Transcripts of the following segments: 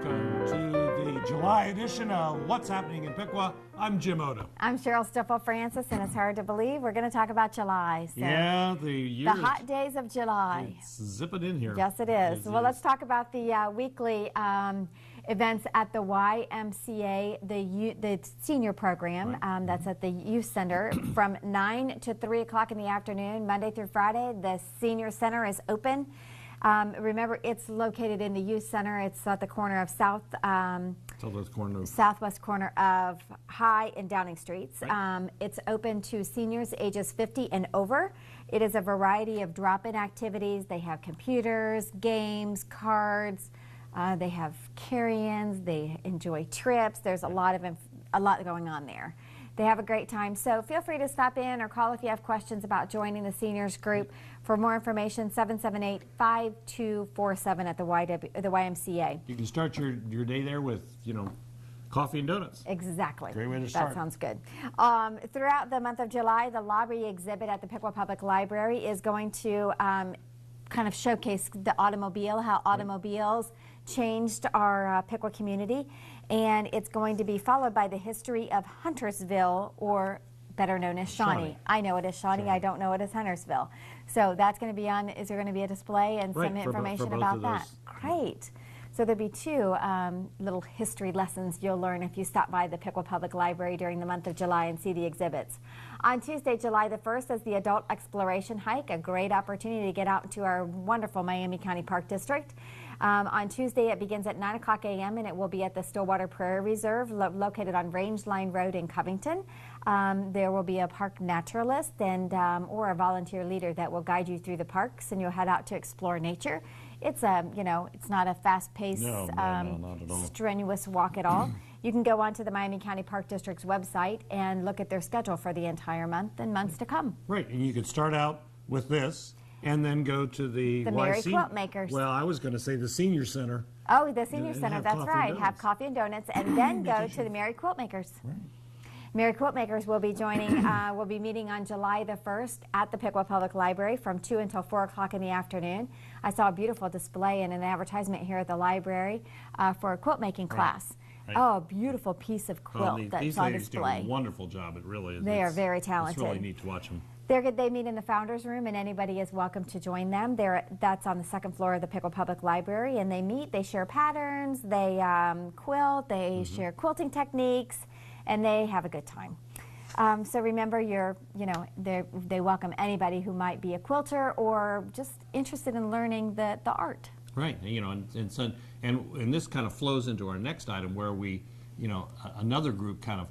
welcome to the July edition of What's Happening in Piqua. I'm Jim Oda. I'm Cheryl Stiefel-Francis, and it's hard to believe we're going to talk about July. So Yeah, the hot days of July. It's zipping in here. Yes, it is. Well, let's talk about the weekly events at the YMCA, the senior program. Right. That's at the youth center from 9 to 3 o'clock in the afternoon, Monday through Friday. The senior center is open. Remember, it's located in the youth center. It's at the corner of southwest corner of High and Downing Streets. Right. It's open to seniors ages 50 and over. It is a variety of drop-in activities. They have computers, games, cards. They have carry-ins. They enjoy trips. There's a lot going on there. They have a great time, so feel free to stop in or call if you have questions about joining the seniors group. For more information, 778-5247 at the YMCA. You can start your day there with, coffee and donuts. Exactly. Great way to start. That sounds good. Throughout the month of July, the lobby exhibit at the Piqua Public Library is going to kind of showcase the automobile, how automobiles changed our Piqua community, and it's going to be followed by the history of Huntersville, or better known as Shawnee. I know it as Shawnee. I don't know it as Huntersville. So that's going to be on. Is there going to be a display and some information about that? Great. So there'll be two little history lessons you'll learn if you stop by the Piqua Public Library during the month of July and see the exhibits. On Tuesday, July the 1st, is the Adult Exploration Hike, a great opportunity to get out into our wonderful Miami County Park District. On Tuesday, it begins at 9 o'clock a.m. and it will be at the Stillwater Prairie Reserve, located on Range Line Road in Covington. There will be a park naturalist and or a volunteer leader that will guide you through the parks, and you'll head out to explore nature. It's it's not a fast-paced, not at all. strenuous walk at all. You can go onto the Miami County Park District's website and look at their schedule for the entire month and months to come. Right, and you could start out with this and then go to the Mary Quilt Makers. Well, I was going to say the senior center. Oh, the senior And center, have that's coffee right. and Have donuts. coffee and donuts, and then go to the Mary Quilt Makers. Right. Mary Quilt Makers will be joining, will be meeting on July the 1st at the Piqua Public Library from 2 until 4 o'clock in the afternoon. I saw a beautiful display and an advertisement here at the library for a quilt making class. Right. Oh, a beautiful piece of quilt that's these on ladies do display. a wonderful job. It really is. They are very talented. It's really neat to watch them. They meet in the Founders Room, and anybody is welcome to join them. That's on the second floor of the Piqua Public Library, and they meet, they share patterns, they quilt, they share quilting techniques, and they have a good time. So remember, they welcome anybody who might be a quilter or just interested in learning the art. Right, and this kind of flows into our next item where we, another group kind of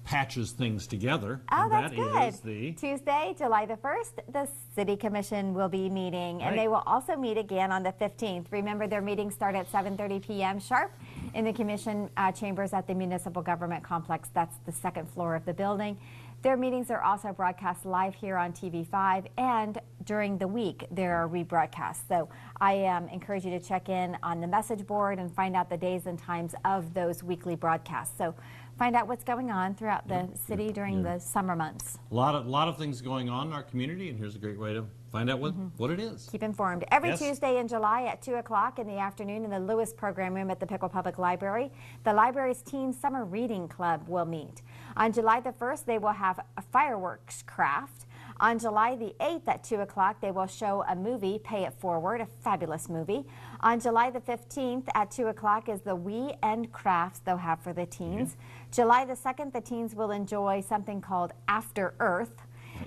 patches things together. Oh, and that's that good. is the Tuesday, July the 1st, the City Commission will be meeting, and Right. they will also meet again on the 15th. Remember, their meetings start at 7:30 p.m. sharp in the Commission chambers at the Municipal Government Complex. That's the second floor of the building. Their meetings are also broadcast live here on TV5, and during the week there are rebroadcasts. So I encourage you to check in on the message board and find out the days and times of those weekly broadcasts. So find out what's going on throughout the city during the summer months. A lot of things going on in our community, and here's a great way to find out what it is. Keep informed. Every Yes. Tuesday in July at 2 o'clock in the afternoon in the Lewis Program Room at the Piqua Public Library, the library's Teen Summer Reading Club will meet. On July the 1st, they will have a fireworks craft. On July the 8th at 2 o'clock, they will show a movie, Pay It Forward, a fabulous movie. On July the 15th at 2 o'clock is the We End Crafts they'll have for the teens. July the 2nd, the teens will enjoy something called After Earth.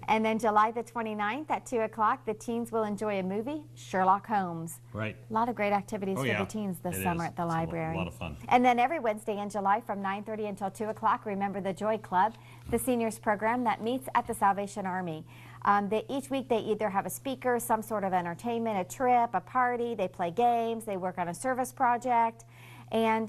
And then July the 29th at 2 o'clock, the teens will enjoy a movie, Sherlock Holmes. Right. A lot of great activities for yeah. the teens this It summer is. at the It's library. a lot of fun. And then every Wednesday in July from 9:30 until 2 o'clock, remember the Joy Club, the seniors program that meets at the Salvation Army. Each week they either have a speaker, some sort of entertainment, a trip, a party, they play games, they work on a service project, and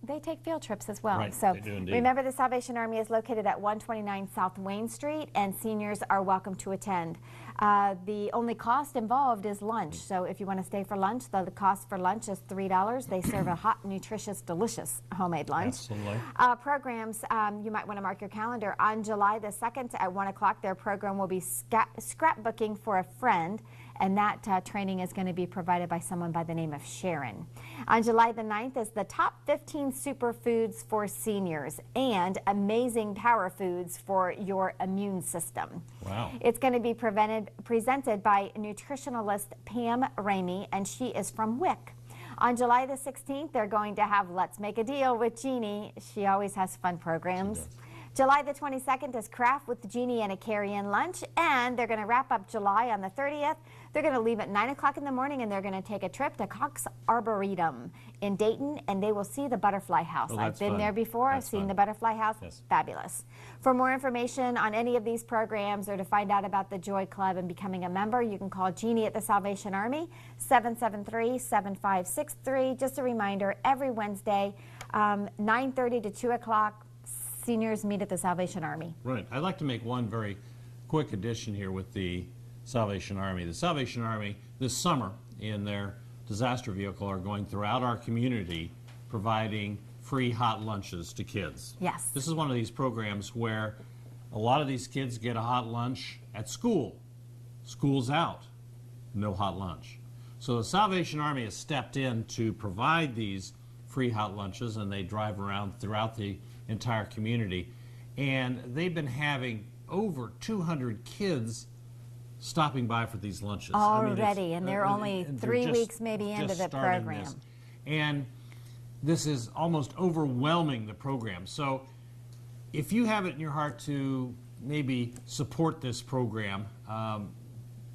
they take field trips as well. Right, So they do indeed. remember, the Salvation Army is located at 129 South Wayne Street, and seniors are welcome to attend. The only cost involved is lunch. So if you want to stay for lunch, the cost for lunch is $3. They serve a hot, nutritious, delicious homemade lunch. Absolutely. Programs, you might want to mark your calendar. On July the 2nd at 1 o'clock, their program will be scrapbooking for a friend and that training is going to be provided by someone by the name of Sharon. On July the 9th is the top 15 superfoods for seniors and amazing power foods for your immune system. Wow. It's going to be presented by nutritionalist Pam Ramey, and she is from WIC. On July the 16th, they're going to have Let's Make a Deal with Jeannie. She always has fun programs. July the 22nd is Craft with Jeannie and a carry-in lunch, and they're going to wrap up July on the 30th. They're going to leave at 9 o'clock in the morning, and they're going to take a trip to Cox Arboretum in Dayton, and they will see the Butterfly House. Oh, I've been fun. there before. That's I've seen fun. the Butterfly House. Yes. Fabulous. For more information on any of these programs or to find out about the Joy Club and becoming a member, you can call Jeannie at the Salvation Army, 773-7563. Just a reminder, every Wednesday, 9:30 to 2 o'clock, seniors meet at the Salvation Army. Right. I'd like to make one very quick addition here with the Salvation Army. The Salvation Army this summer in their disaster vehicle are going throughout our community providing free hot lunches to kids. Yes. This is one of these programs where a lot of these kids get a hot lunch at school. School's out, no hot lunch. So the Salvation Army has stepped in to provide these free hot lunches, and they drive around throughout the entire community. And they've been having over 200 kids stopping by for these lunches. Already, and they're only and 3 just- weeks maybe into just the starting program. this. And this is almost overwhelming the program. So if you have it in your heart to maybe support this program,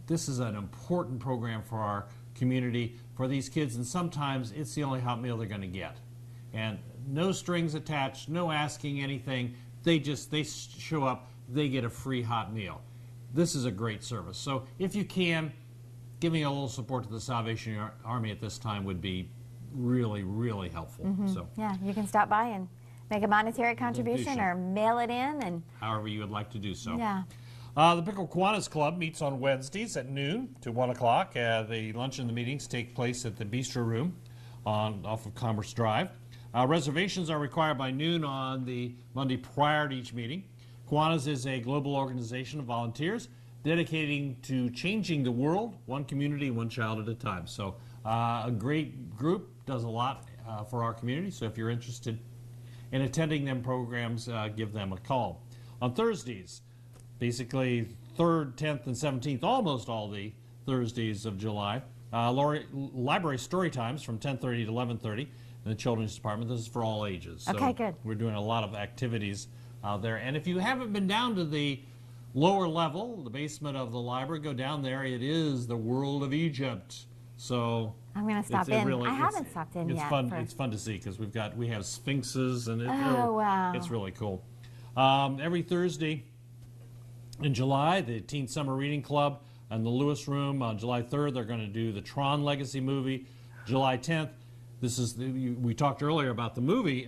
this is an important program for our community, for these kids, and sometimes it's the only hot meal they're going to get. And no strings attached, no asking anything. They show up, they get a free hot meal. This is a great service. So if you can, giving a little support to the Salvation Army at this time would be really, really helpful. So Yeah, you can stop by and make a monetary contribution or mail it in, and however you would like to do so. yeah. The Piqua Kiwanis Club meets on Wednesdays at noon to 1 o'clock. The lunch and the meetings take place at the Bistro Room off of Commerce Drive. Reservations are required by noon on the Monday prior to each meeting. Kiwanis is a global organization of volunteers dedicating to changing the world, one community, one child at a time. So a great group, does a lot for our community. So if you're interested in attending them programs, give them a call. On Thursdays, basically 3rd, 10th, and 17th, almost all the Thursdays of July, library story times from 10:30 to 11:30 in the children's department. This is for all ages. So Okay, good. We're doing a lot of activities out there. And if you haven't been down to the lower level, the basement of the library, go down there. It is the world of Egypt. So I'm going to stop in. I haven't stopped in it's yet. fun. It's fun to see because we have sphinxes and wow. it's really cool. Every Thursday in July, the Teen Summer Reading Club and the Lewis Room on July 3rd, they're going to do the Tron Legacy movie. July 10th, we talked earlier about the movie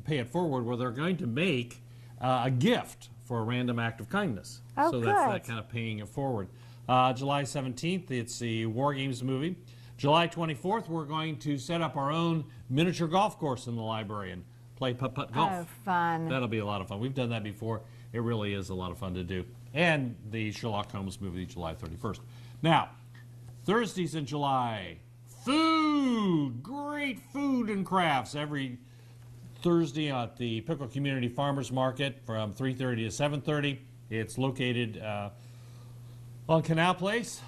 Pay It Forward, where they're going to make a gift for a random act of kindness. Oh, so good. that's that kind of paying it forward. July 17th, it's the War Games movie. July 24th, we're going to set up our own miniature golf course in the library and play putt-putt golf. Oh, fun. That'll be a lot of fun. We've done that before. It really is a lot of fun to do. And the Sherlock Holmes movie, July 31st. Now, Thursdays in July, food, great food and crafts. Every Thursday at the Piqua Community Farmers Market from 3:30 to 7:30. It's located on Canal Place,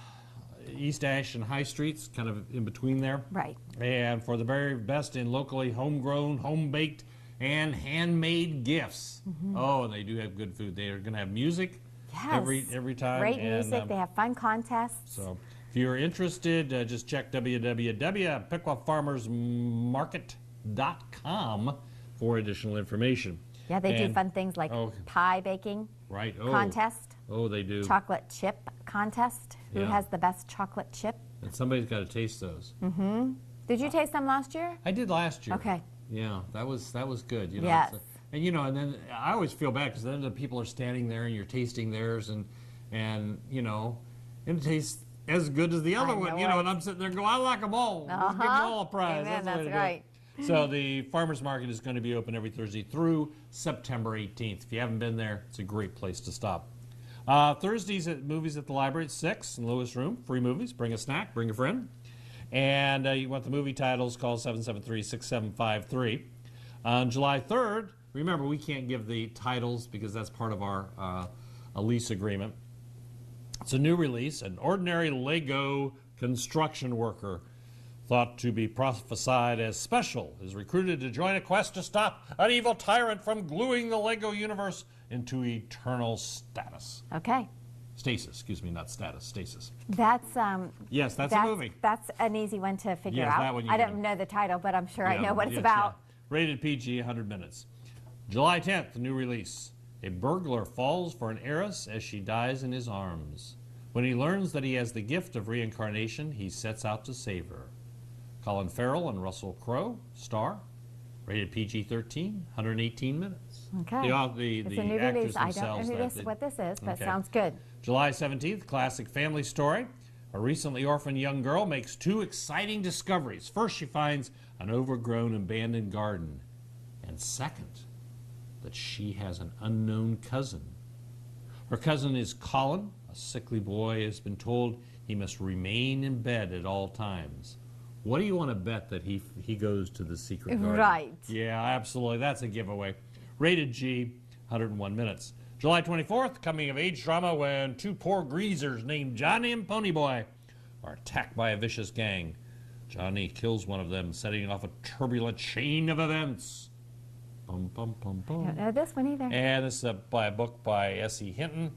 East Ash and High Streets, kind of in between there. Right. And for the very best in locally homegrown, home-baked, and handmade gifts. Oh, and they do have good food. They are going to have music Yes. every time. Great and, music. They have fun contests. So if you're interested, just check www.piquafarmersmarket.com for additional information. Yeah, they do And- fun things like oh. pie baking Right. Oh. contest, Oh, they do. chocolate chip contest. Who Yeah. has the best chocolate chip? And somebody's got to taste those. Did you taste them last year? I did last year. Okay. Yeah, that was good. You know, Yes. and then I always feel bad because then the people are standing there and you're tasting theirs and it tastes as good as the other I one. know You know, it. and I'm sitting there going, I like them all. Let's give them all a prize. Amen, the way that's to do it. right. So the farmers market is going to be open every Thursday through September 18th. If you haven't been there, it's a great place to stop. Thursdays at movies at the library at 6 in Lewis Room. Free movies. Bring a snack. Bring a friend. And you want the movie titles, call 773-6753. On July 3rd, remember, we can't give the titles because that's part of our a lease agreement. It's a new release. An ordinary Lego construction worker thought to be prophesied as special is recruited to join a quest to stop an evil tyrant from gluing the Lego universe into eternal status. Okay. Stasis, excuse me, not status, stasis. That's yes, that's a movie. That's an easy one to figure Yes, out. that one you I get. don't know the title, but I'm sure I know what it's yes, about. yeah. Rated PG, 100 minutes. July 10th, the new release. A burglar falls for an heiress as she dies in his arms. When he learns that he has the gift of reincarnation, he sets out to save her. Colin Farrell and Russell Crowe star. Rated PG-13, 118 minutes. Okay. The It's a new actors release. I don't themselves. know what this is, but Okay. sounds good. July 17th, classic family story. A recently orphaned young girl makes two exciting discoveries. First, she finds an overgrown abandoned garden. And second, that she has an unknown cousin. Her cousin is Colin. A sickly boy has been told he must remain in bed at all times. What do you want to bet that he goes to the secret garden? Right. Yeah, absolutely. That's a giveaway. Rated G, 101 minutes. July 24th, coming-of-age drama when two poor greasers named Johnny and Ponyboy are attacked by a vicious gang. Johnny kills one of them, setting off a turbulent chain of events. Bum, bum, bum, I don't bum. know this one either. And this is by a book by S.E. Hinton,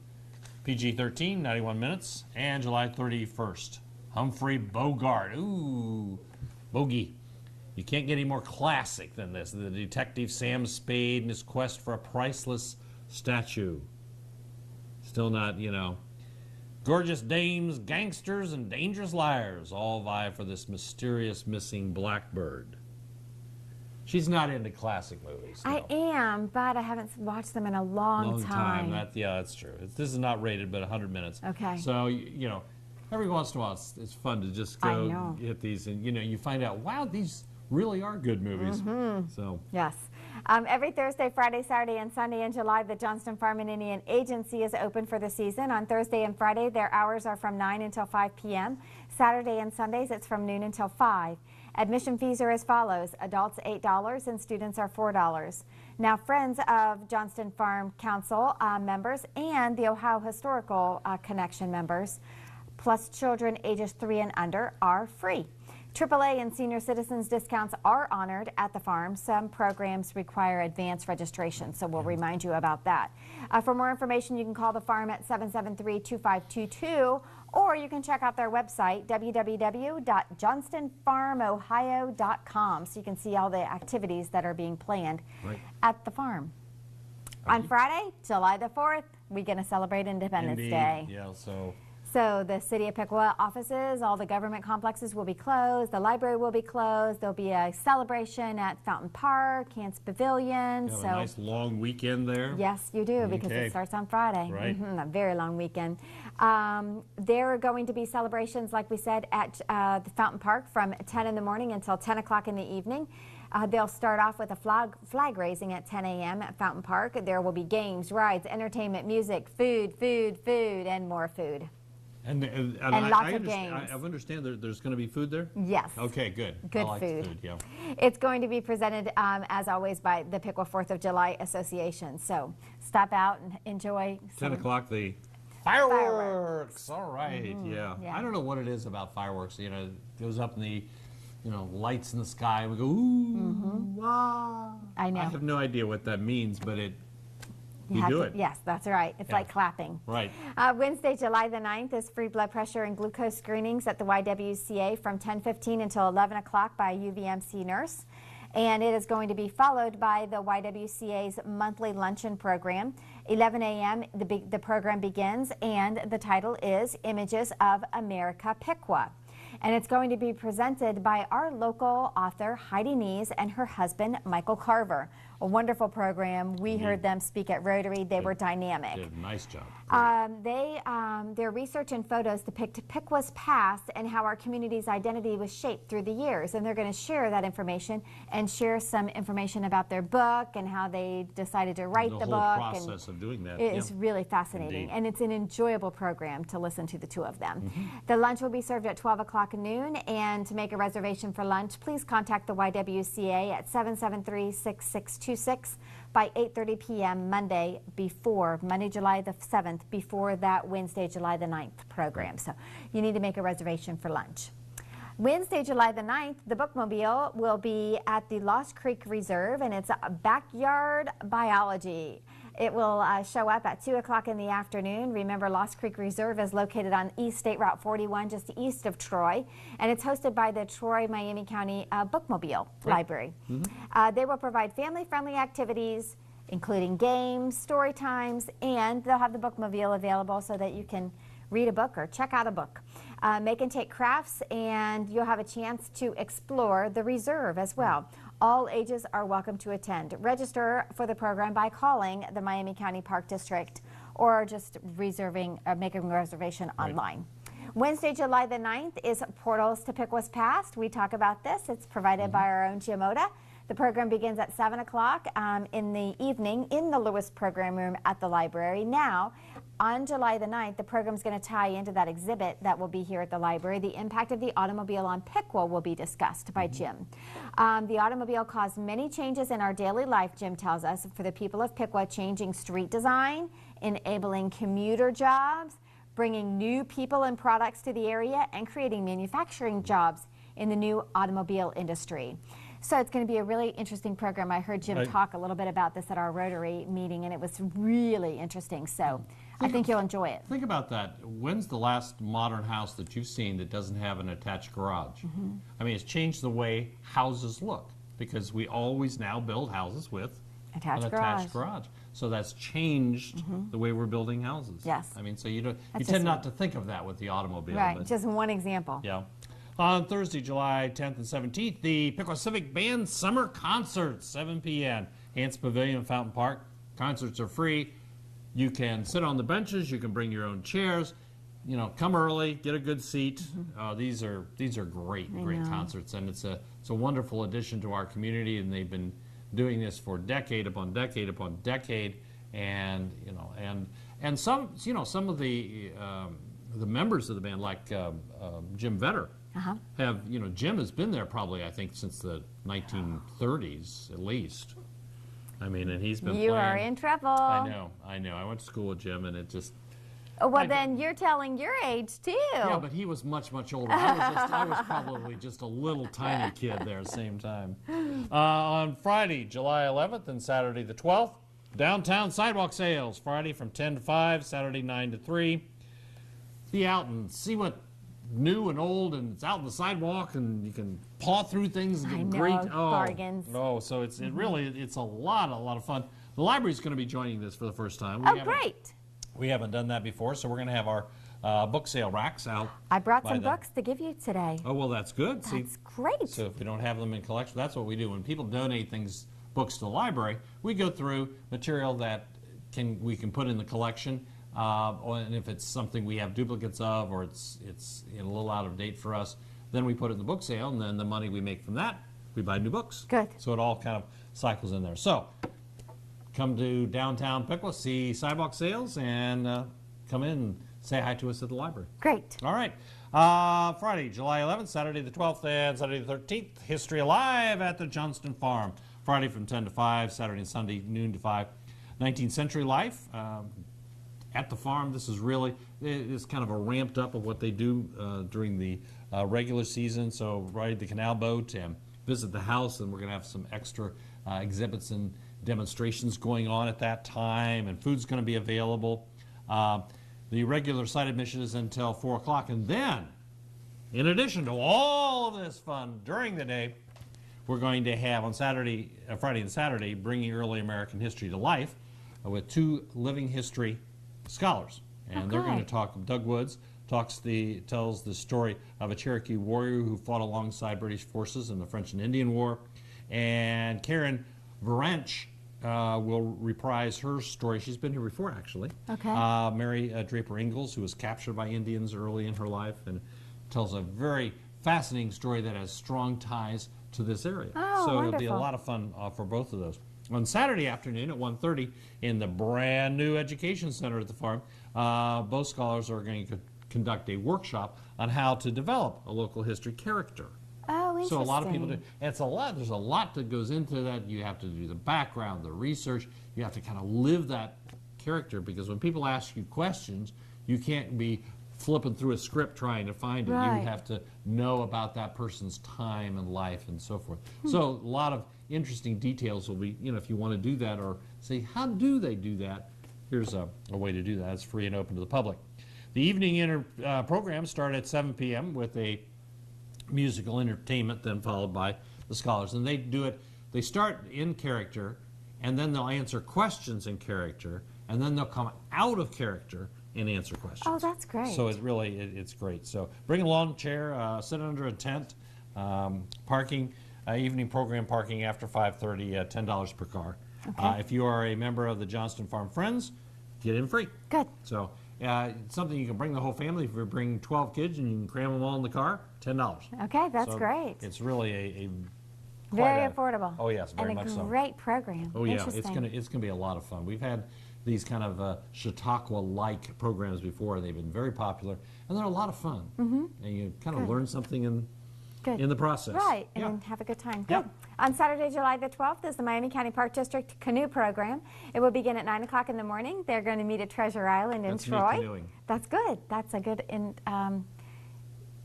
PG-13, 91 minutes. And July 31st, Humphrey Bogart. Ooh, Bogey. You can't get any more classic than this. The detective Sam Spade and his quest for a priceless statue. Still not, gorgeous dames, gangsters, and dangerous liars all vie for this mysterious missing blackbird. She's not into classic movies. I am, but I haven't watched them in a long time. That's true. This is not rated, but 100 minutes. Okay. So, every once in a while it's fun to just go hit these and, you find out, wow, these really are good movies. So. Yes. Every Thursday, Friday, Saturday, and Sunday in July, the Johnston Farm and Indian Agency is open for the season. On Thursday and Friday, their hours are from 9 until 5 p.m. Saturday and Sundays, it's from noon until 5. Admission fees are as follows. Adults $8 and students are $4. Now, friends of Johnston Farm Council members and the Ohio Historical Connection members, plus children ages 3 and under, are free. AAA and senior citizens discounts are honored at the farm. Some programs require advance registration, so we'll remind you about that. For more information, you can call the farm at 773-2522, or you can check out their website, www.johnstonfarmohio.com, so you can see all the activities that are being planned at the farm. On Friday, July the 4th, we're going to celebrate Independence Day. Yeah, So the City of Piqua offices, all the government complexes will be closed. The library will be closed. There'll be a celebration at Fountain Park, Hance Pavilion. you have a nice long weekend there. Yes, you do, because Okay. it starts on Friday. Right. A very long weekend. There are going to be celebrations, like we said, at the Fountain Park from 10 in the morning until 10 o'clock in the evening. They'll start off with a flag raising at 10 a.m. at Fountain Park. There will be games, rides, entertainment, music, food, and more food. And lots of games. I understand there's going to be food there? Yes. Okay, good. Good I like food. Food, yeah. It's going to be presented, as always, by the Piqua 4th of July Association. So stop out and enjoy 10 some o'clock, the fireworks. All right, yeah. yeah. I don't know what it is about fireworks. It goes up in the, lights in the sky. We go, ooh, wow. I know. I have no idea what that means, but we have do to- it. Yes, that's right. It's like clapping. Right. Wednesday, July the 9th is free blood pressure and glucose screenings at the YWCA from 10:15 until 11 o'clock by a UVMC nurse. And it is going to be followed by the YWCA's monthly luncheon program. 11 a.m. the program begins, and the title is Images of America Piqua. And it's going to be presented by our local author, Heidi Nees, and her husband, Michael Carver. A wonderful program. We heard them speak at Rotary. They were dynamic. Did a nice job. Their research and photos depict Piqua's past and how our community's identity was shaped through the years. And they're going to share that information and share some information about their book and how they decided to write the book. The whole process of doing that. It is really fascinating. Indeed. And it's an enjoyable program to listen to the two of them. The lunch will be served at 12 o'clock noon. And to make a reservation for lunch, please contact the YWCA at 773-6626 by 8:30 p.m. Monday, July the 7th, before that Wednesday, July the 9th program. So you need to make a reservation for lunch. Wednesday, July the 9th, the Bookmobile will be at the Lost Creek Reserve, and it's backyard biology. It will show up at 2 o'clock in the afternoon. Remember, Lost Creek Reserve is located on East State Route 41, just east of Troy, and it's hosted by the Troy-Miami County Bookmobile Library. They will provide family-friendly activities, including games, story times, and they'll have the Bookmobile available so that you can read a book or check out a book. Make and take crafts, and you'll have a chance to explore the reserve as well. All ages are welcome to attend. Register for the program by calling the Miami County Park District or just making a reservation online. Wednesday, July the 9th is Portals to Piqua's Past. We talk about this. It's provided by our own Jim Oda. The program begins at 7 o'clock in the evening in the Lewis Program Room at the library. Now, on July the 9th, the program is going to tie into that exhibit that will be here at the library. The impact of the automobile on Piqua will be discussed by Jim. The automobile caused many changes in our daily life, Jim tells us, for the people of Piqua, changing street design, enabling commuter jobs, bringing new people and products to the area, and creating manufacturing jobs in the new automobile industry. So it's going to be a really interesting program. I heard Jim talk a little bit about this at our Rotary meeting, and it was really interesting. So I think you'll enjoy it. Think about that. When's the last modern house that you've seen that doesn't have an attached garage? I mean, it's changed the way houses look, because we always now build houses with an attached garage. So that's changed the way we're building houses. Yes. I mean, so you tend not to think of that with the automobile. Right, but, just one example. Yeah. On Thursday, July 10th and 17th, the Piqua Civic Band Summer Concerts, 7 p.m. Hance Pavilion, Fountain Park. Concerts are free. You can sit on the benches. You can bring your own chairs. You know, come early, get a good seat. These are great concerts, and it's a wonderful addition to our community. And they've been doing this for decade upon decade upon decade. And some of the members of the band, like Jim Vetter. Jim has been there probably, I think, since the 1930s at least. I mean, and he's been You playing. are in trouble. I know. I went to school with Jim, and it just... Well, then you're telling your age, too. Yeah, but he was much, much older. I was probably just a little tiny kid there at the same time. On Friday, July 11th and Saturday the 12th, downtown sidewalk sales. Friday from 10 to 5, Saturday 9 to 3. Be out and see what new and old, and it's out on the sidewalk, and you can paw through things and get great bargains. So it's a lot of fun. The library's going to be joining this for the first time. Great. We haven't done that before, so we're going to have our book sale racks out. I brought some books to give you today. Oh, well, that's good. That's great. So if we don't have them in collection, that's what we do. When people donate books to the library, we go through material that we can put in the collection. And if it's something we have duplicates of, or it's a little out of date for us, then we put it in the book sale, and then the money we make from that, we buy new books. Good. So it all kind of cycles in there. So come to downtown Piqua, see sidewalk sales, and come in and say hi to us at the library. Great. All right. Friday, July 11th, Saturday the 12th, and Saturday the 13th, History Alive at the Johnston Farm. Friday from 10 to 5, Saturday and Sunday noon to 5. 19th Century Life. At the farm, this is kind of a ramped up of what they do during the regular season. So ride the canal boat and visit the house, and we're going to have some extra exhibits and demonstrations going on at that time, and food's going to be available. The regular site admission is until 4 o'clock, and then, in addition to all of this fun during the day, we're going to have on Friday and Saturday, Bringing Early American History to Life with 2 living history scholars, and they're going to talk. Doug Woods tells the story of a Cherokee warrior who fought alongside British forces in the French and Indian War, and Karen Varench will reprise her story. She's been here before, actually. Okay. Mary Draper Ingalls, who was captured by Indians early in her life, and tells a very fascinating story that has strong ties to this area. Oh, so wonderful. it'll be a lot of fun for both of those. On Saturday afternoon at 1:30 in the brand new Education Center at the farm, both scholars are going to conduct a workshop on how to develop a local history character. Oh, interesting. So a lot of people do. And it's a lot. There's a lot that goes into that. You have to do the background, the research. You have to kind of live that character, because when people ask you questions, you can't be flipping through a script trying to find it. Right. You have to know about that person's time and life and so forth. So a lot of interesting details will be, if you want to do that or say, how do they do that? Here's a way to do that. It's free and open to the public. The evening programs start at 7 p.m. with a musical entertainment, then followed by the scholars. And they do it, they start in character, and then they'll answer questions in character, and then they'll come out of character and answer questions. Oh, that's great. So it's great. So bring a lawn chair, sit under a tent, parking, evening program parking after 5:30, $10 per car. Okay. If you are a member of the Johnston Farm Friends, get in free. Good. So it's something you can bring the whole family. If you bring 12 kids and you can cram them all in the car, $10. Okay, that's So great. It's really a Very affordable. Oh yes, very much so. And a great program. Oh yeah, Interesting. it's gonna be a lot of fun. We've had these kind of Chautauqua-like programs before, and they've been very popular, and they're a lot of fun. Mm-hmm. And you kind of learn something in the process. Right, and Yeah. then have a good time. Yeah. Good. On Saturday, July the 12th is the Miami County Park District Canoe Program. It will begin at 9 o'clock in the morning. They're going to meet at Treasure Island in That's neat Troy. canoeing. That's good. That's a good,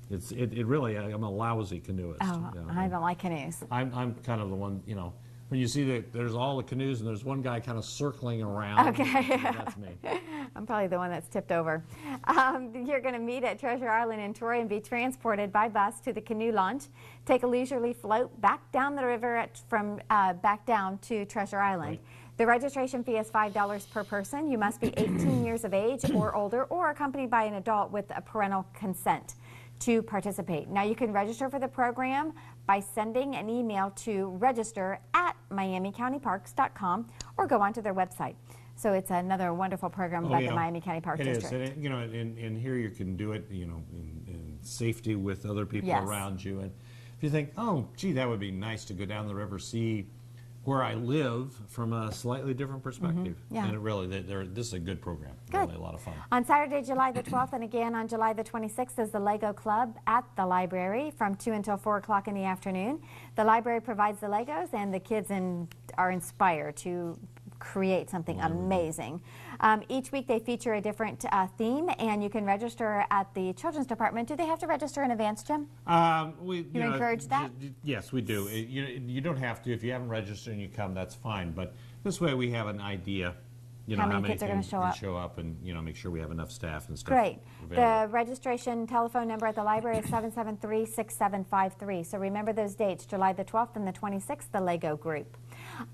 It really, I'm a lousy canoeist. oh, you know. I don't like canoes. I'm kind of the one, when you see that there's all the canoes and there's one guy kind of circling around. Okay. That's me. I'm probably the one that's tipped over. You're going to meet at Treasure Island in Troy and be transported by bus to the canoe launch. Take a leisurely float back down the river from back down to Treasure Island. Right. The registration fee is $5 per person. You must be 18 years of age or older, or accompanied by an adult with a parental consent to participate. Now you can register for the program by sending an email to register@miamicountyparks.com or go onto their website. So it's another wonderful program by the Miami County Park District. It is. And here you can do it, in safety with other people Yes. around you. And if you think, oh, gee, that would be nice to go down the river, see where I live from a slightly different perspective. Yeah. And it really, this is a good program. Good. Really a lot of fun. On Saturday, July the 12th, and again on July the 26th is the Lego Club at the library from 2 until 4 o'clock in the afternoon. The library provides the Legos, and the kids are inspired to create something amazing. Each week they feature a different theme, and you can register at the children's department. Do they have to register in advance, Jim? You encourage that? Yes, we do. You don't have to. If you haven't registered and you come, that's fine. But this way we have an idea, How many kids are gonna can show up. and make sure we have enough staff and stuff. Great. available. The registration telephone number at the library is 773-6753. So remember those dates, July the 12th and the 26th, the Lego group.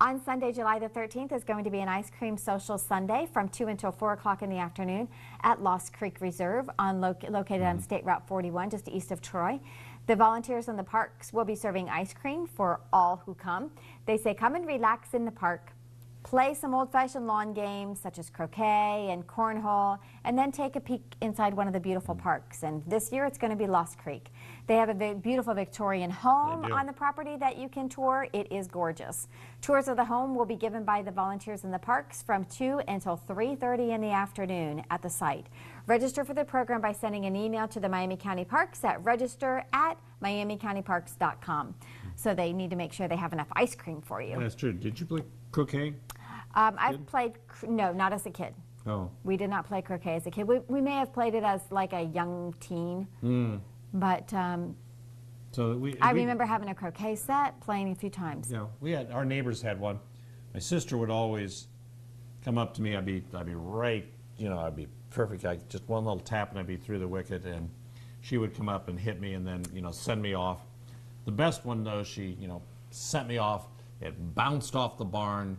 On Sunday, July the 13th is going to be an ice cream social Sunday from 2 until 4 o'clock in the afternoon at Lost Creek Reserve located on State Route 41 just east of Troy. The volunteers in the parks will be serving ice cream for all who come. They say come and relax in the park, play some old-fashioned lawn games such as croquet and cornhole, and then take a peek inside one of the beautiful parks. And this year it's going to be Lost Creek. They have a beautiful Victorian home on the property that you can tour. It is gorgeous. Tours of the home will be given by the volunteers in the parks from 2 until 3:30 in the afternoon at the site. Register for the program by sending an email to the Miami County Parks at register@miamicountyparks.com. So they need to make sure they have enough ice cream for you. That's true. Did you play croquet? I've played, no, not as a kid. Oh. We did not play croquet as a kid. We may have played it as like a young teen, but So I remember having a croquet set, playing a few times. Yeah, our neighbors had one. My sister would always come up to me. I'd be right, I'd be perfect. Just one little tap and I'd be through the wicket, and she would come up and hit me and then send me off. The best one though, she sent me off. It bounced off the barn,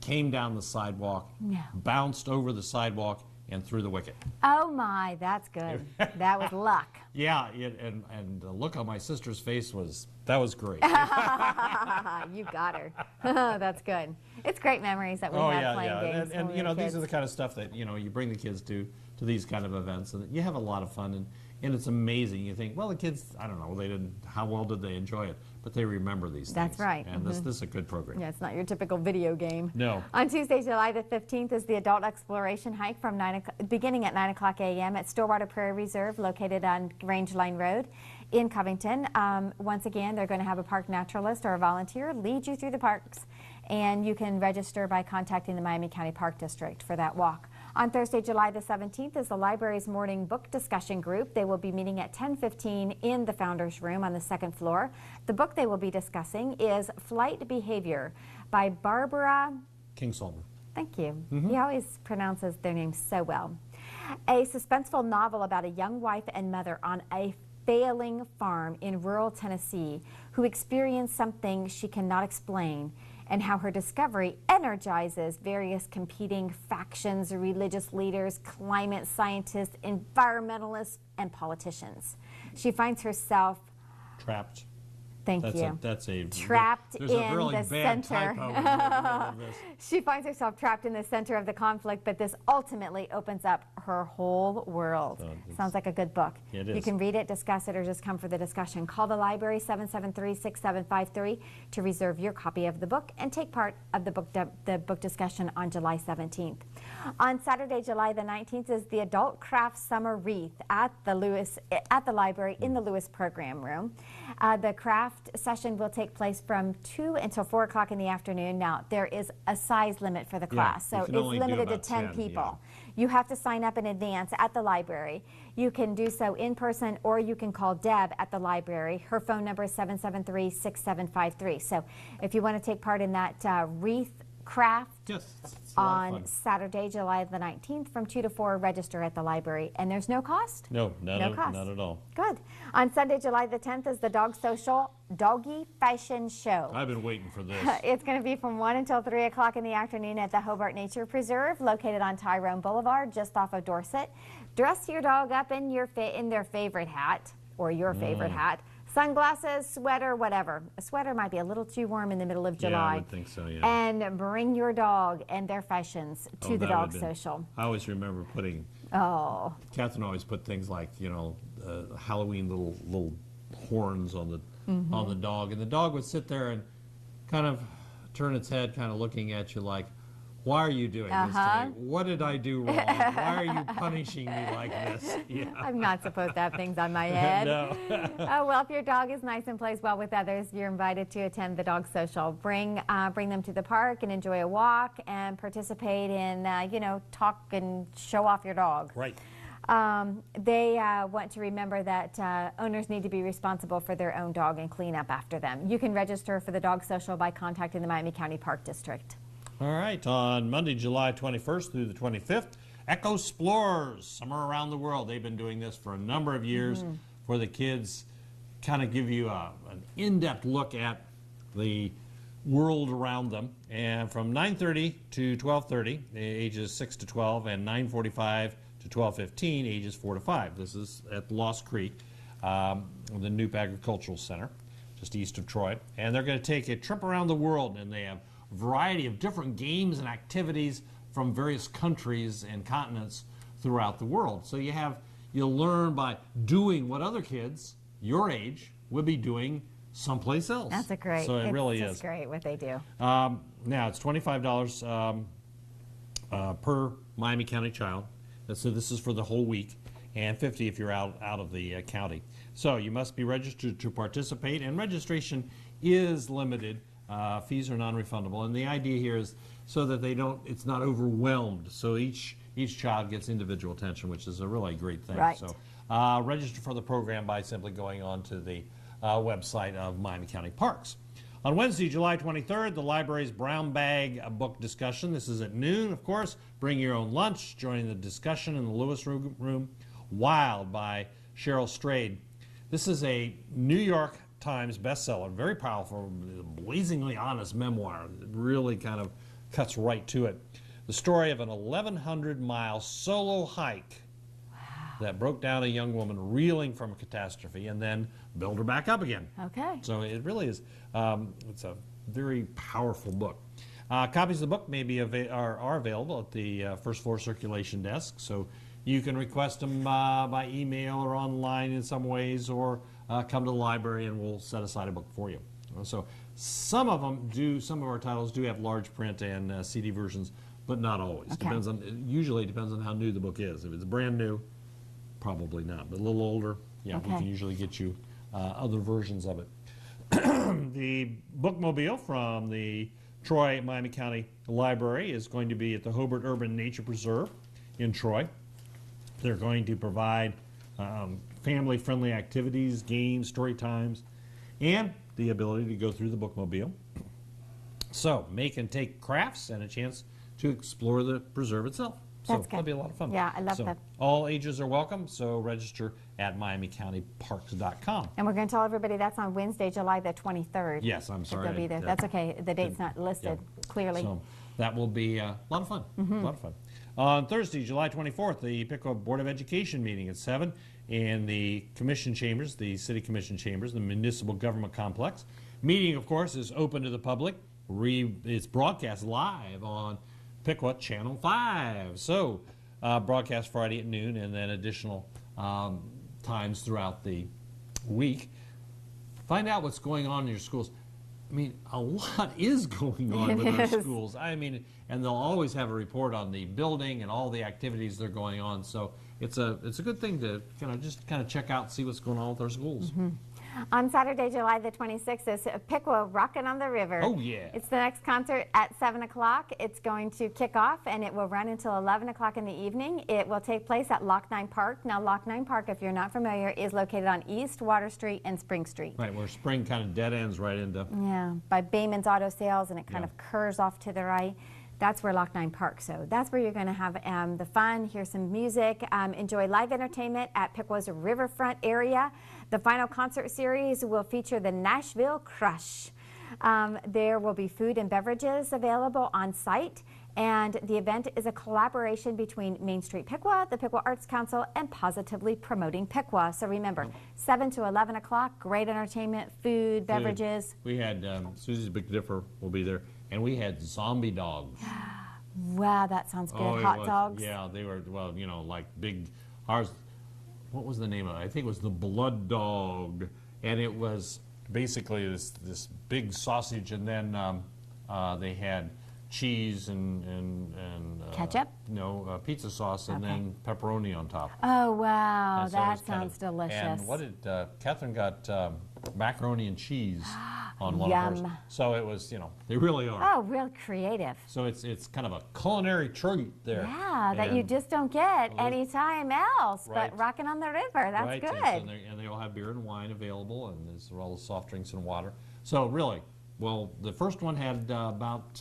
came down the sidewalk, bounced over the sidewalk, and Through the Wicket. Oh my, that's good. That was luck. Yeah, and the look on my sister's face was great. You got her. That's good. It's great memories that we have playing games. And when we you know, were these are kids. the kind of stuff that, you know, you bring the kids to these kind of events, and you have a lot of fun, and it's amazing. You think, well, the kids, I don't know, how well did they enjoy it? But they remember these things. That's right. And this is a good program. Yeah, it's not your typical video game. No. On Tuesday, July the 15th is the Adult Exploration Hike from beginning at 9 o'clock a.m. at Stillwater Prairie Reserve, located on Range Line Road in Covington. Once again, they're going to have a park naturalist or a volunteer lead you through the parks, and you can register by contacting the Miami County Park District for that walk. On Thursday, July the 17th is the library's morning book discussion group. They will be meeting at 10:15 in the Founders Room on the second floor. The book they will be discussing is Flight Behavior by Barbara Kingsolver. Thank you. He always pronounces their names so well. A suspenseful novel about a young wife and mother on a failing farm in rural Tennessee who experienced something she cannot explain, and how her discovery energizes various competing factions, religious leaders, climate scientists, environmentalists, and politicians. She finds herself Trapped. Trapped There's in a really the bad center. typo in the middle of this. She finds herself trapped in the center of the conflict, but this ultimately opens up her whole world. Sounds like a good book. It You is. can read it, discuss it, or just come for the discussion. Call the library 773-6753 to reserve your copy of the book and take part of the book discussion on July 17th. On Saturday, July the 19th is the Adult Craft Summer Wreath at the library in the Lewis Program Room. The craft session will take place from 2 until 4 o'clock in the afternoon. Now, there is a size limit for the class, you so can it's only do limited to about 10 10, people. You have to sign up in advance at the library. You can do so in person, or you can call Deb at the library. Her phone number is 773-6753. So if you want to take part in that wreath craft, Yes, it's a lot of on fun. Saturday, July the 19th from 2 to 4, register at the library. And there's no cost? No, No cost. not at all. Good. On Sunday, July the 10th is the Dog Social Doggy Fashion Show. I've been waiting for this. It's going to be from 1 until 3 o'clock in the afternoon at the Hobart Nature Preserve, located on Tyrone Boulevard, just off of Dorset. Dress your dog up in their favorite hat, or your favorite hat. Sunglasses, sweater, whatever. A sweater might be a little too warm in the middle of July. Yeah, I would think so, yeah. And bring your dog and their fashions to the that Dog would've been- Social. I always remember putting, Oh, Catherine always put things like, you know, Halloween little horns on the dog, and the dog would sit there and kind of turn its head, kind of looking at you like, why are you doing this to me? What did I do wrong? Why are you punishing me like this? Yeah. I'm not supposed to have things on my head. No. Oh, well, if your dog is nice and plays well with others, you're invited to attend the Dog Social. Bring them to the park and enjoy a walk and participate in, talk and show off your dog. Right. They want to remember that owners need to be responsible for their own dog and clean up after them. You can register for the Dog Social by contacting the Miami County Park District. All right, on Monday, July 21st through the 25th, Echo Explorers, Somewhere Around the World. They've been doing this for a number of years for the kids, kind of give you an in-depth look at the world around them. And from 9:30 to 12:30, ages 6 to 12, and 9:45 to 12:15, ages 4 to 5. This is at Lost Creek, the Knoop Agricultural Center, just east of Troy. And they're going to take a trip around the world, and they have variety of different games and activities from various countries and continents throughout the world. So you'll learn by doing what other kids your age would be doing someplace else. That's a great. So it really It's is. great what they do. Now it's $25 per Miami County child. So this is for the whole week, and $50 if you're out of the county. So you must be registered to participate, and registration is limited. Fees are non-refundable, and the idea here is so that it's not overwhelmed. So each child gets individual attention, which is a really great thing. Right. So register for the program by simply going on to the website of Miami County Parks. On Wednesday, July 23rd, the library's brown bag book discussion. This is at noon, of course. Bring your own lunch. Join the discussion in the Lewis Room. Wild by Cheryl Strayed. This is a New York Times bestseller, very powerful, blazingly honest memoir. It really kind of cuts right to it. the story of an 1,100-mile solo hike that broke down a young woman reeling from a catastrophe and then built her back up again. Okay. So it really is, it's a very powerful book. Copies of the book are available at the first floor circulation desk, so you can request them by email or online in some ways, or come to the library and we'll set aside a book for you. So some of our titles do have large print and CD versions, but not always. Okay. Usually depends on how new the book is. If it's brand new, probably not, but a little older, yeah, we can usually get you other versions of it. The bookmobile from the Troy Miami County Library is going to be at the Hobart Urban Nature Preserve in Troy. They're going to provide family-friendly activities, games, story times, and the ability to go through the bookmobile. So, make and take crafts and a chance to explore the preserve itself. So That's good. that'll be a lot of fun. Yeah, I love so, that. all ages are welcome, so register at MiamiCountyParks.com. And we're going to tell everybody that's on Wednesday, July the 23rd. Yes, I'm sorry. They'll be there. That's okay. The date's not listed clearly. So that will be a lot of fun. A lot of fun. On Thursday, July 24th, the Piqua Board of Education meeting at 7 in the Commission Chambers, the City Commission Chambers, the Municipal Government Complex. Meeting, of course, is open to the public. It's broadcast live on Piqua Channel 5. So, broadcast Friday at noon, and then additional times throughout the week. Find out what's going on in your schools. I mean, a lot is going on with our schools. I mean, and they'll always have a report on the building and all the activities that are going on. So it's a good thing to kind of check out, see what's going on with our schools. On Saturday, July the 26th is Piqua Rockin' on the River. Oh, yeah. It's the next concert at 7 o'clock. It's going to kick off, and it will run until 11 o'clock in the evening. It will take place at Lock 9 Park. Now, Lock 9 Park, if you're not familiar, is located on East Water Street and Spring Street. Right, where Spring kind of dead ends right into. Yeah, by Bayman's Auto Sales, and it kind of curves off to the right. That's where Lock 9 Park. So that's where you're going to have the fun, hear some music, enjoy live entertainment at Piqua's riverfront area. The final concert series will feature the Nashville Crush. There will be food and beverages available on site, and the event is a collaboration between Main Street Piqua, the Piqua Arts Council, and Positively Promoting Piqua. So remember, 7 to 11 o'clock, great entertainment, food, beverages. We had Susie's Big Dipper will be there, and we had zombie dogs. Wow, that sounds good. Oh, Hot dogs. Yeah, they were, well, like big, ours, what was the name of it? I think it was the Blood Dog, and it was basically this big sausage, and then they had cheese and ketchup? No, pizza sauce, and then pepperoni on top. Oh, wow, And so it was that sounds delicious. And what did Catherine got? Macaroni and cheese on one Yum. of hers. So it was, they really are. Oh, real creative. So it's kind of a culinary treat there. Yeah, that you And- just don't get Well, anytime else, Right. but rocking on the river, that's right, good. And they all have beer and wine available, and there's all the soft drinks and water. So really, well, the first one had about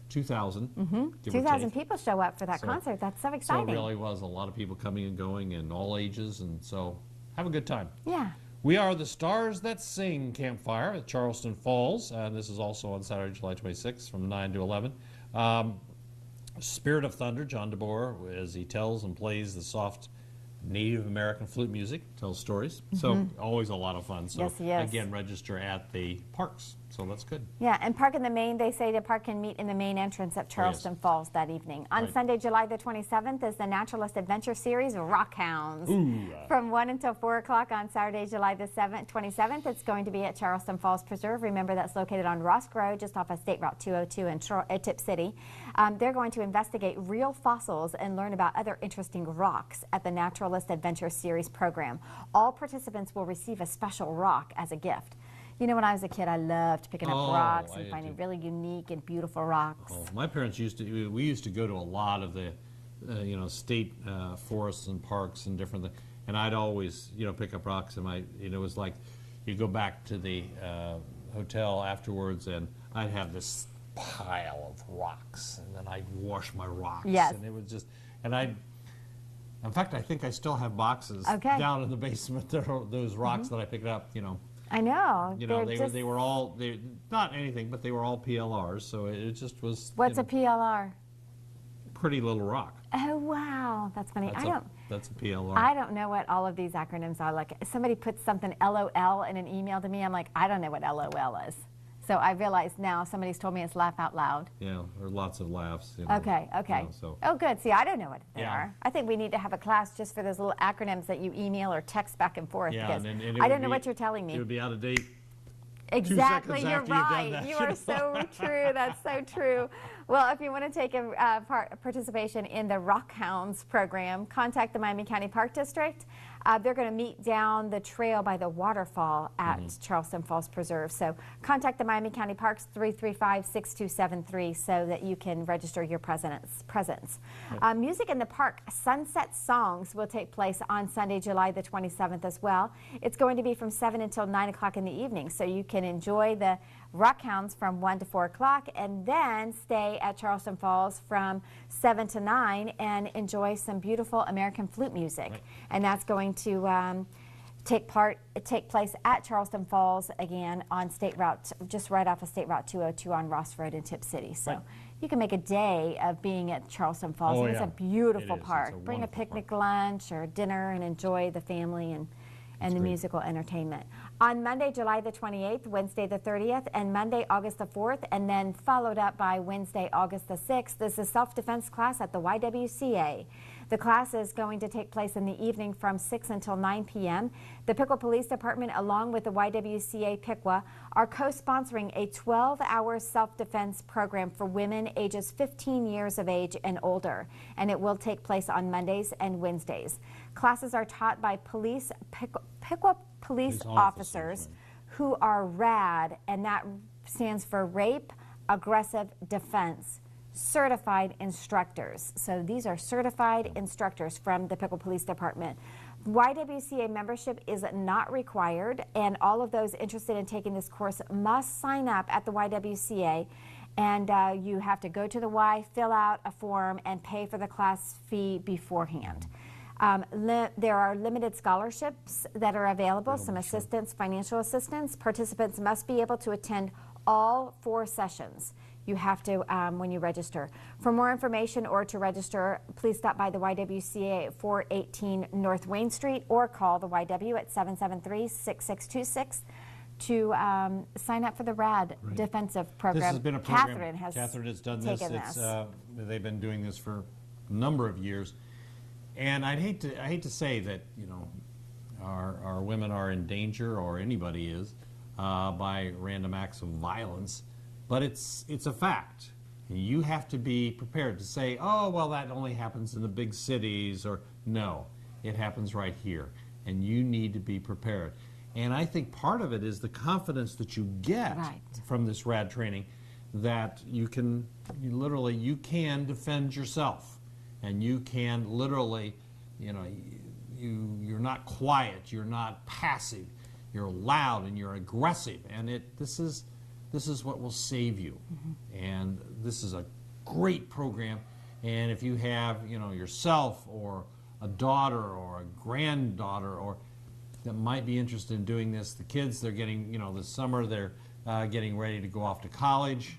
2,000. Give or 2,000 take. people show up for that So- concert. That's so So exciting. it really was a lot of people coming and going, and all ages, and so have a good time. Yeah. We are the Stars That Sing Campfire at Charleston Falls. This is also on Saturday, July 26th from 9 to 11. Spirit of Thunder, John DeBoer, as he tells and plays the soft Native American flute music, tells stories. So always a lot of fun. So Yes, he is. again, register at the parks. So that's good. Yeah, and park in the main, they say the park can meet in the main entrance at Charleston Falls that evening. On Right. Sunday, July the 27th is the Naturalist Adventure Series, Rock Hounds. From 1 until 4 o'clock on Saturday, July the 27th, it's going to be at Charleston Falls Preserve. Remember, that's located on Rosk Road, just off of State Route 202 in Tip City. They're going to investigate real fossils and learn about other interesting rocks at the Naturalist Adventure Series program. All participants will receive a special rock as a gift. You know, when I was a kid, I loved picking up rocks I and did finding too. really unique and beautiful rocks. Oh, my parents we used to go to a lot of the, state forests and parks and different things. And I'd always, pick up rocks, and it was like, you go back to the hotel afterwards, and I'd have this pile of rocks, and then I'd wash my rocks. Yes. And it was just, in fact, I think I still have boxes Okay. down in the basement. There are those rocks that I picked up, I know. they were all, not anything, but they were all PLRs, so it just was. What's a PLR? Pretty Little Rock. Oh, wow. That's funny. That's a PLR. I don't know what all of these acronyms are. Like, somebody puts something LOL in an email to me. I'm like, I don't know what LOL is. So I realize now somebody's told me it's laugh out loud. Yeah, there are lots of laughs. Okay. Oh, good. See, I don't know what they are. I think we need to have a class just for those little acronyms that you email or text back and forth. Yeah, because and I don't know what you're telling me. It would be out of date. Exactly, 2 seconds you're after you've done right. that. You are so true. That's so true. Well, if you want to take a participation in the Rock Hounds program, contact the Miami County Park District. They're going to meet down the trail by the waterfall at Charleston Falls Preserve. So contact the Miami County Parks 335-6273 so that you can register your presence. Music in the Park Sunset Songs will take place on Sunday, July the 27th as well. It's going to be from 7 until 9 o'clock in the evening, so you can enjoy the Rock Hounds from 1 to 4 o'clock and then stay at Charleston Falls from 7 to 9 and enjoy some beautiful American flute music. Right. And that's going to take place at Charleston Falls again on State Route, just right off of State Route 202 on Ross Road in Tip City. So you can make a day of being at Charleston Falls. Oh, and it's a beautiful park. It's a Bring a wonderful picnic park. lunch or dinner and enjoy the family and the great. musical entertainment. On Monday, July the 28th, Wednesday the 30th, and Monday, August the 4th, and then followed up by Wednesday, August the 6th, this is self-defense class at the YWCA. The class is going to take place in the evening from 6 until 9 p.m. The Piqua Police Department, along with the YWCA Piqua, are co-sponsoring a 12-hour self-defense program for women ages 15 years of age and older, and it will take place on Mondays and Wednesdays. Classes are taught by Piqua police officers who are RAD, and that stands for Rape Aggressive Defense certified instructors. So these are certified instructors from the Piqua Police Department. YWCA membership is not required, and all of those interested in taking this course must sign up at the YWCA, and you have to go to the Y, fill out a form, and pay for the class fee beforehand. There are limited scholarships that are available, some assistance, financial assistance. Participants must be able to attend all 4 sessions. You have to when you register. For more information or to register, please stop by the YWCA at 418 North Wayne Street or call the YW at 773-6626 to sign up for the RAD defensive program. This has been a program. Catherine has done this. They've been doing this for a number of years. And I hate to say that, you know, our women are in danger, or anybody is, by random acts of violence, but it's a fact. And you have to be prepared to say, oh, well, that only happens in the big cities, or no, it happens right here, and you need to be prepared. And I think part of it is the confidence that you get from this RAD training, that you can defend yourself. And you can literally, you know, you're not quiet, you're not passive, you're loud and you're aggressive, and this is what will save you. And this is a great program. And if you have, you know, yourself or a daughter or a granddaughter or that might be interested in doing this, the kids, they're getting, you know, this summer they're getting ready to go off to college.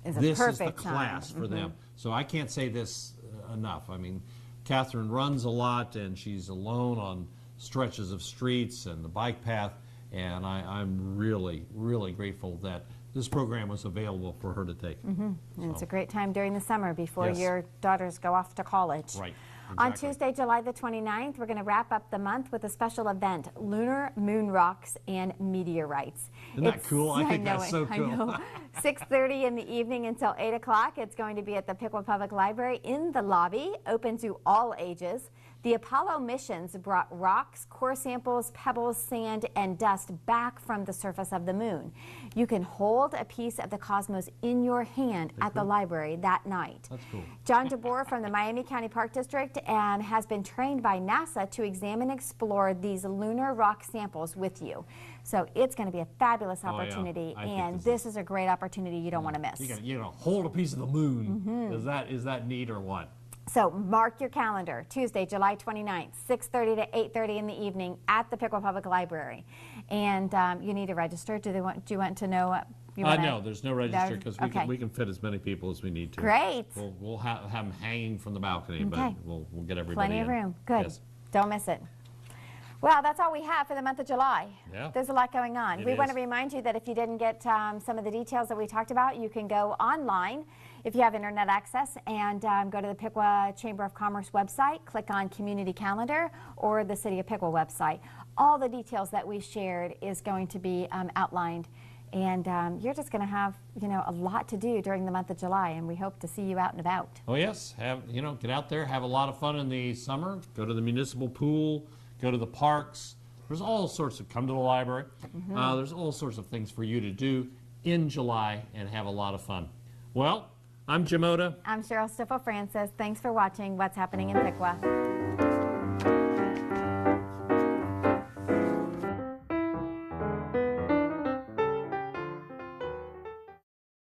This is the class for them. So I can't say this enough. I mean, Catherine runs a lot, and she's alone on stretches of streets and the bike path, and I'm really, really grateful that this program was available for her to take. And it's a great time during the summer before your daughters go off to college. Right. Exactly. On Tuesday, July the 29th, we're going to wrap up the month with a special event, Lunar Moon Rocks and Meteorites. Isn't that cool? I think that's so cool. I know. 6:30 in the evening until 8 o'clock. It's going to be at the Piqua Public Library in the lobby, open to all ages. The Apollo missions brought rocks, core samples, pebbles, sand, and dust back from the surface of the moon. You can hold a piece of the cosmos in your hand at the library that night. That's cool. John DeBoer from the Miami County Park District and has been trained by NASA to examine and explore these lunar rock samples with you. So it's going to be a fabulous opportunity, and this is a great opportunity you don't want to miss. You know, hold a piece of the moon. Is that neat or what? So mark your calendar, Tuesday, July 29th, 6:30 to 8:30 in the evening at the Piqua Public Library. And you need to register. Do you want to know You wanna- No, there's no register because we, okay. we can fit as many people as we need to. Great. We'll have them hanging from the balcony, but Okay. we'll get everybody Plenty of in. room. Good. Yes. Don't miss it. Well, that's all we have for the month of July. Yeah. There's a lot going on. It We want is. to remind you that if you didn't get some of the details that we talked about, you can go online if you have internet access and go to the Piqua Chamber of Commerce website, click on Community Calendar or the City of Piqua website. All the details that we shared is going to be outlined. And you're just going to have, a lot to do during the month of July, and we hope to see you out and about. Oh yes, get out there, have a lot of fun in the summer. Go to the municipal pool, go to the parks. There's all sorts of, come to the library. There's all sorts of things for you to do in July and have a lot of fun. Well, I'm Jim Oda. I'm Cheryl Stiefel-Francis. Thanks for watching What's Happening in Piqua.